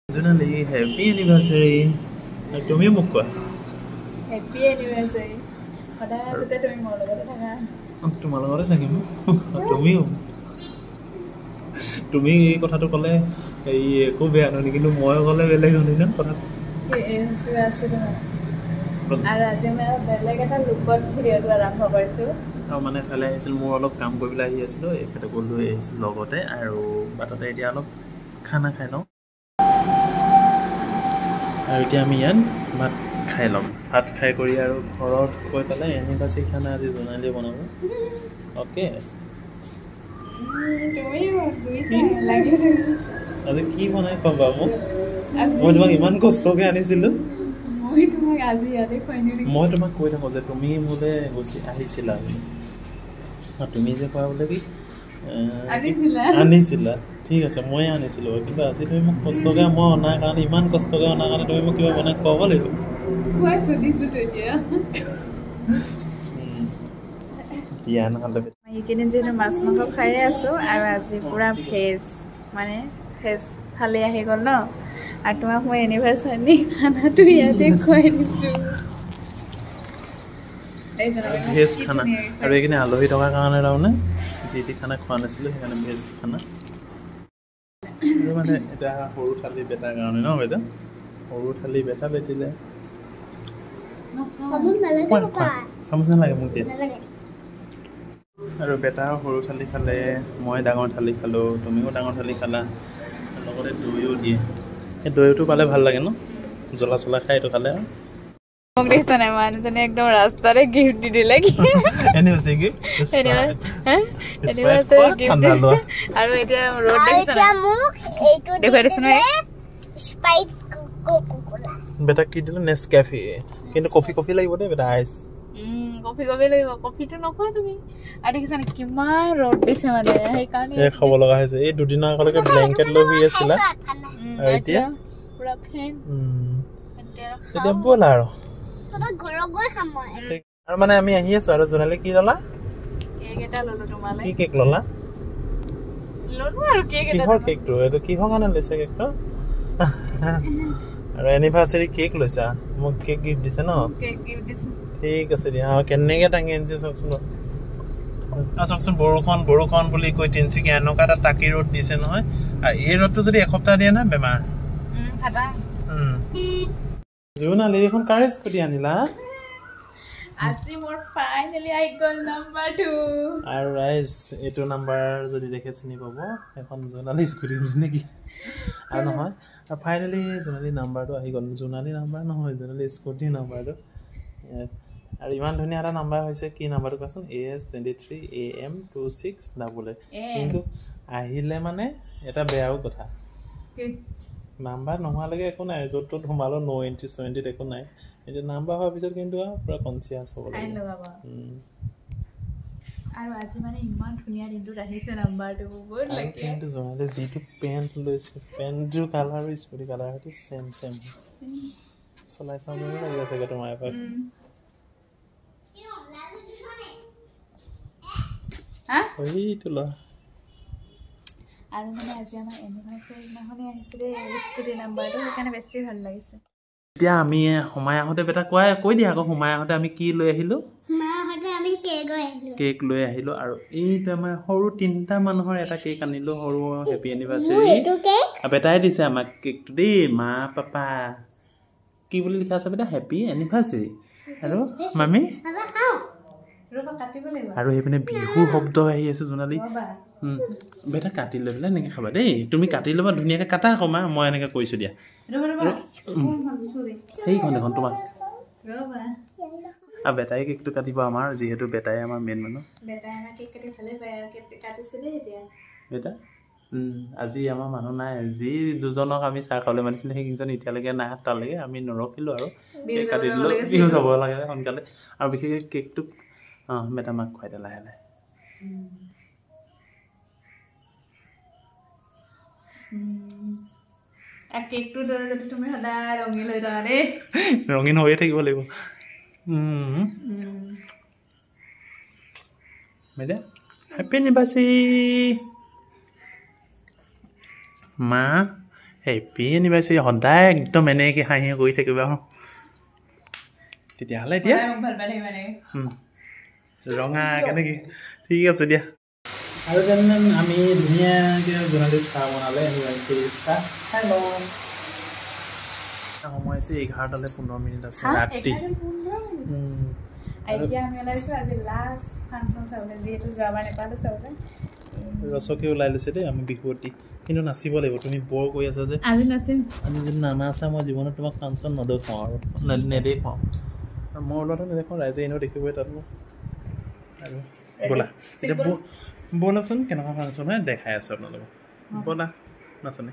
Junali, happy anniversary. Tumi মোক কোৱা Happy anniversary. সদায় যেতে তুমি মোৰ লগতে থাকা। তোমাৰ লগতে থাকিম। তুমি এই কথাটো ক'লে এই একো বেয়া নহয় কিন্তু মই ক'লে বেলেগ হ'লি ন কথাটো। কিবা আছে তোমাৰ। আৰু আজি মই বেলেগ এটা লুকত ভিডিঅ'টো আৰম্ভ কৰিছোঁ। আৰু মানে এফালে আহিছিল মোৰ অলপ কাম কৰি পেলাই আহি আছিলোঁ এখেতকো লৈ আহিছিলোঁ লগতে আৰু বাটতে এতিয়া অলপ খানা খাই লওঁ আৰু এতিয়া আমি ইয়াত ভাত খাই ল'ম ভাত খাই কৰি আৰু ঘৰত গৈ পেলাই এনিভাৰ্চাৰী খানা আজি জোনালীয়ে বনাব অ'কে আজি কি বনাই ক'বা মোক মই তোমাক ইমান কষ্টকৈ আনিছিলোঁ মই তোমাক কৈ থাকোঁ যে তুমি মোলৈ আহিছিলা তুমি যে কোৱা বোলে কি আনিছিলা ঠিক আছে ময়ে আনিছিলোঁ কিন্তু আজি তুমি মোক কষ্টকৈ মই অনাৰ কাৰণে ইমান কষ্টকৈ অনাৰ কাৰণে তুমি মোক কিবা বনাই খুৱাব লাগিব দিয়া নহ'লে এইকেইদিন যিহেতু মাছ মাংস খায়ে আছোঁ আৰু আজি পূৰা ভেজ মানে ভেজ থালি আহি গ'ল ন আৰু তোমাক মই এনিভাৰ্চাৰী খানাটো ইয়াতে খুৱাই দিছোঁ ভেজ খানা আৰু এইখিনি আলহী থকাৰ কাৰণে তাৰমানে যি টি খানা খোৱা নাছিলোঁ সেইকাৰণে ভেজ খানা আৰু মানে এতিয়া সৰু থালি বেটাৰ কাৰণে ন বাইদেউ সৰু থালি বেটা বেটিলে চামুচ নালাগে মোক দিয়ে আৰু বেটা সৰু থালি খালে মই ডাঙৰ থালি খালোঁ তুমিও ডাঙৰ থালি খালা লগতে দৈও দিয়ে সেই দৈটো পালে ভাল লাগে ন জ্বলা চলা খাই এইটো খালে মোক দেখিছা নাই মানুহজনে একদম ৰাস্তাতে গিফ্ট দি দিলে আৰু এতিয়া ৰ'দ দেখুৱাই দিছো নহয় বেটা কি দিলো নেছকেফে কিন্তু কফি লাগিব দেই বেটা আইচ কফি লাগিব কফিটো নোখোৱা তুমি আৰু দেখিছা নে কিমান ৰ'দ দিছে মানে সেইকাৰণে খাব লগা হৈছে এই দুদিনৰ আগলৈকে ব্লেংকেট লৈ শুই আছিলা আৰু এতিয়া পুৰা ফেন তেতিয়া ব'ল আৰু আৰু মানে আমি আহি আছো আৰু জোনালী কি ল'লা কেক এটা ল'লো তোমালৈ কি কেক ল'লা ল'লো আৰু কেক এটা কিহৰ কেকটো এইটো কিহৰ কাৰণে লৈছা কেকটো আৰু এনিভাৰ্চাৰী কেক লৈছা মোক কেক গিফ্ট দিছে ন কেক গিফ্ট দিছো ঠিক আছে দিয়া কেনেকৈ টাঙি আনিছে চাওকচোন চাওকচোন বৰষুণ বুলি কৈ তিনিচুকীয়া এনেকুৱা এটা টাকি ৰ'দ দিছে নহয় আৰু এই ৰ'দটো যদি এসপ্তাহ দিয়ে নহয় বেমাৰ জোনালী এখন কাৰ স্কুটি আনিলা আজি মোৰ ফাইনেলি আহি গ'ল নাম্বাৰ 2 আৰু ৰাইজ এইটো নাম্বাৰ যদি দেখে চিনি পাব এখন জোনালী স্কুটি নেকি আৰু নহয় আৰু ফাইনেলি জোনালী নাম্বাৰটো আহি গ'ল জোনালী নাম্বাৰ নহয় জোনালী স্কুটি নাম্বাৰটো আৰু ইমান ধুনীয়া এটা নাম্বাৰ হৈছে কি নাম্বাৰটো কোৱাচোন AS23AM2688 কিন্তু আহিলে মানে এটা বেয়াও কথা নাম্বাৰ নোহোৱালৈকে একো নাই য'ত ত'ত সোমালো নো এণ্ট্ৰি চেণ্ট্ৰিত একো নাই এতিয়া নাম্বাৰ হোৱাৰ পিছত কিন্তু পুৰা কনচিয়াছ হ'ব লাগিব আৰু আজি মানে ইমান ধুনীয়া দিনটোত আহিছে নাম্বাৰটো বহুত লাগে কিন্তু জোনালী যিটো পেণ্ট লৈছে পেণ্টযোৰ কালাৰ আৰু স্কুটি কালাৰ সেইটো চেম চলাই চাওঁ যেনে লাগি আছে তোমাৰ এপাক এইটো ল'ৰা আৰু মানে আজি আমাৰ এনিভাৰ্চাৰী দিনাখনে আহিছিলে স্কুটি নাম্বাৰটো সেইকাৰণে বেছি ভাল লাগিছে এতিয়া আমি সোমাই আহোঁতে বেটা কৈ দিয়া আকৌ সোমাই আহোঁতে আমি কি লৈ আহিলোঁ কেক লৈ আহিলোঁ আৰু এইটো আমাৰ সৰু 3টা মানুহৰ এটা কেক আনিলোঁ সৰু হেপী এনিভাৰ্চাৰী বেটাই দিছে আমাক কেকটো দেই মা পাপা কি বুলি লিখা আছে বেটা হেপী এনিভাৰ্চাৰী আৰু মামী আৰু সেইপিনে বিহুৰ শব্দ আহি আছে জোনালী বেটা কাটি লৈ পেলাই এনেকৈ খাবা দেই তুমি কাটি ল'বা ধুনীয়াকৈ কাটা আকৌ মা মই এনেকৈ কৈছোঁ দিয়া সেইখন দেখোন তোমাক আৰু বেটাই কেকটো কাটিব আমাৰ যিহেতু বেটাই আমাৰ মেইন মানুহ বেটা আজি আমাৰ মানুহ নাই যি দুজনক আমি চাহ খাবলৈ মাতিছিলোঁ সেইকেইজন এতিয়ালৈকে নাই তালৈকে আমি নৰখিলোঁ আৰু কেক কাটি দিলোঁ বিহু যাব লাগে সোনকালে আৰু বিশেষকৈ কেকটো বেটা মাক খুৱাই দে লাহে লাহে কেকটোৰ দৰে যদি তুমি সদায় ৰঙীন হৈ থাকা দেই ৰঙীন হৈয়ে থাকিব লাগিব বাইদেউ হেপী এনিভাৰ্চাৰী মা হেপী এনিভাৰ্চাৰী সদায় একদম এনেকৈ হাঁহি কৰি থাকিবা তেতিয়াহ'লে এতিয়া ৰঙা কেনেকৈ ঠিক আছে দিয়া আৰু তেনে আমি ধুনীয়াকৈ জোনালী চাহ বনালে এনিভাৰ্চাৰী চাহ খাই লওঁ সময় আছে 11:15 আছে ৰাতি এতিয়া আমি ওলাইছোঁ আজি লাষ্ট ফাংচন চাবলৈ যিহেতু যোৱাবাৰ নেপালোঁ চাবলৈ ৰচকে ওলাই লৈছে দেই আমি বিহুৱতী কিন্তু নাচিব লাগিব তুমি বৰ কৈ আছা যে আজি নাচিম আজি যদি নানাচা মই জীৱনত তোমাক ফাংচন নেদেখাওঁ আৰু নেদেখাওঁ আৰু মই ওলোৱাটো নেদেখাওঁ ৰাইজে এনেও দেখিবই তাত মোক আৰু ব'লা এতিয়া ব'লকচোন কেনেকুৱা ফাংচন হয় দেখাই আছোঁ আপোনালোকক ব'লা নাচনী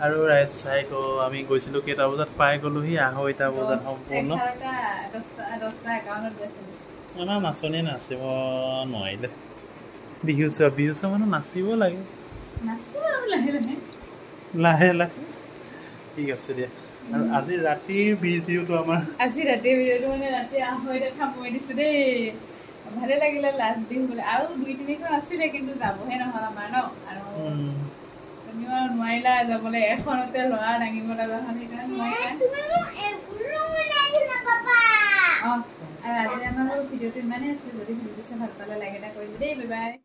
আৰু ৰাইজ চাই আমি গৈছিলোঁ কেইটা বজাত পাই গ'লোহি 2:30 বজাত সম্পূৰ্ণ আমাৰ নাচনীয়ে নাচিব নোৱাৰিলে বিহু চোৱা মানুহ নাচিব লাগে লাহে লাহে ঠিক আছে দিয়া আৰু আজি ৰাতিৰ ভিডিঅ'টো আমাৰ আজি ৰাতিৰ ভিডিঅ'টো মানে ৰাতি 2:30 সামৰি দিছোঁ দেই ভালে লাগিলে লাষ্ট বিহু বোলে আৰু 2-3খন আছিলে কিন্তু যাবহে নহ'ল আমাৰ ন আৰু তুমিও নোৱাৰিলা যাবলৈ এখনতে ল'ৰা দাঙিব লগা হ'ল সেইকাৰণে আৰু আজি আমাৰ ভিডিঅ'টো ইমানেই আছিল যদি ভিডিঅ'টো চাই ভাল পালে লাইক এটা কৰিবি দেই বাই বাই